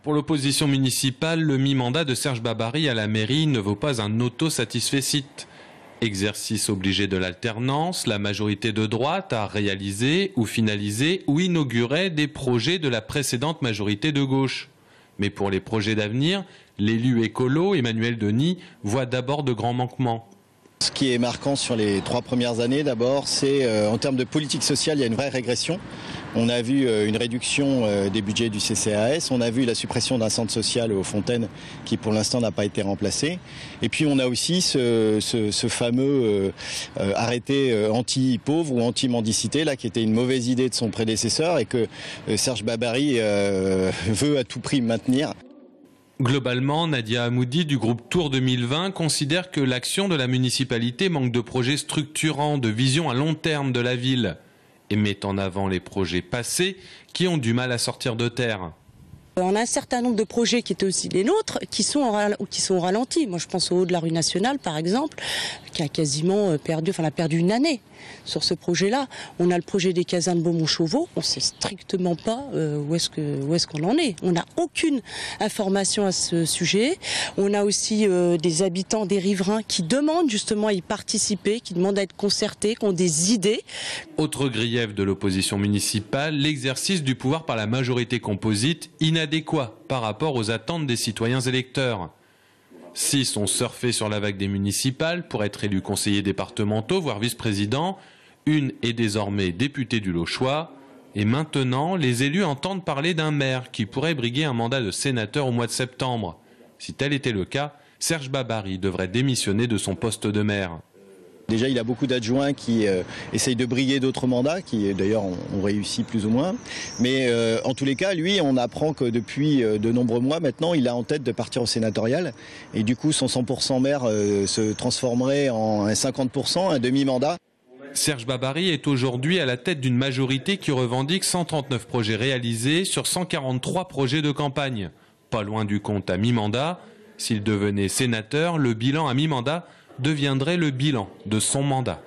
Pour l'opposition municipale, le mi-mandat de Serge Babary à la mairie ne vaut pas un auto-satisfecit. Exercice obligé de l'alternance, la majorité de droite a réalisé ou finalisé ou inauguré des projets de la précédente majorité de gauche. Mais pour les projets d'avenir, l'élu écolo Emmanuel Denis voit d'abord de grands manquements. Ce qui est marquant sur les 3 premières années, d'abord, c'est en termes de politique sociale, il y a une vraie régression. On a vu une réduction des budgets du CCAS, on a vu la suppression d'un centre social aux Fontaines qui pour l'instant n'a pas été remplacé. Et puis on a aussi ce fameux arrêté anti-pauvre ou anti-mendicité là, qui était une mauvaise idée de son prédécesseur et que Serge Babary veut à tout prix maintenir. Globalement, Nadia Hamoudi du groupe Tour 2020 considère que l'action de la municipalité manque de projets structurants, de vision à long terme de la ville et met en avant les projets passés qui ont du mal à sortir de terre. On a un certain nombre de projets qui étaient aussi les nôtres, qui sont au ralenti. Moi, je pense au haut de la rue nationale, par exemple, qui a quasiment perdu, a perdu une année sur ce projet-là. On a le projet des casernes Beaumont-Chauveau. On ne sait strictement pas où est-ce qu'on en est. On n'a aucune information à ce sujet. On a aussi des habitants, des riverains qui demandent justement à y participer, qui demandent à être concertés, qui ont des idées. Autre grief de l'opposition municipale, l'exercice du pouvoir par la majorité composite inadéquat par rapport aux attentes des citoyens électeurs. 6 ont surfé sur la vague des municipales pour être élus conseillers départementaux, voire vice-présidents. Une est désormais députée du Lochois. Et maintenant, les élus entendent parler d'un maire qui pourrait briguer un mandat de sénateur au mois de septembre. Si tel était le cas, Serge Babary devrait démissionner de son poste de maire. Déjà, il a beaucoup d'adjoints qui essayent de briguer d'autres mandats, qui d'ailleurs ont réussi plus ou moins. Mais en tous les cas, lui, on apprend que depuis de nombreux mois maintenant, il a en tête de partir au sénatorial. Et du coup, son 100% maire se transformerait en un 50%, un demi-mandat. Serge Babary est aujourd'hui à la tête d'une majorité qui revendique 139 projets réalisés sur 143 projets de campagne. Pas loin du compte à mi-mandat. S'il devenait sénateur, le bilan à mi-mandat deviendrait le bilan de son mandat.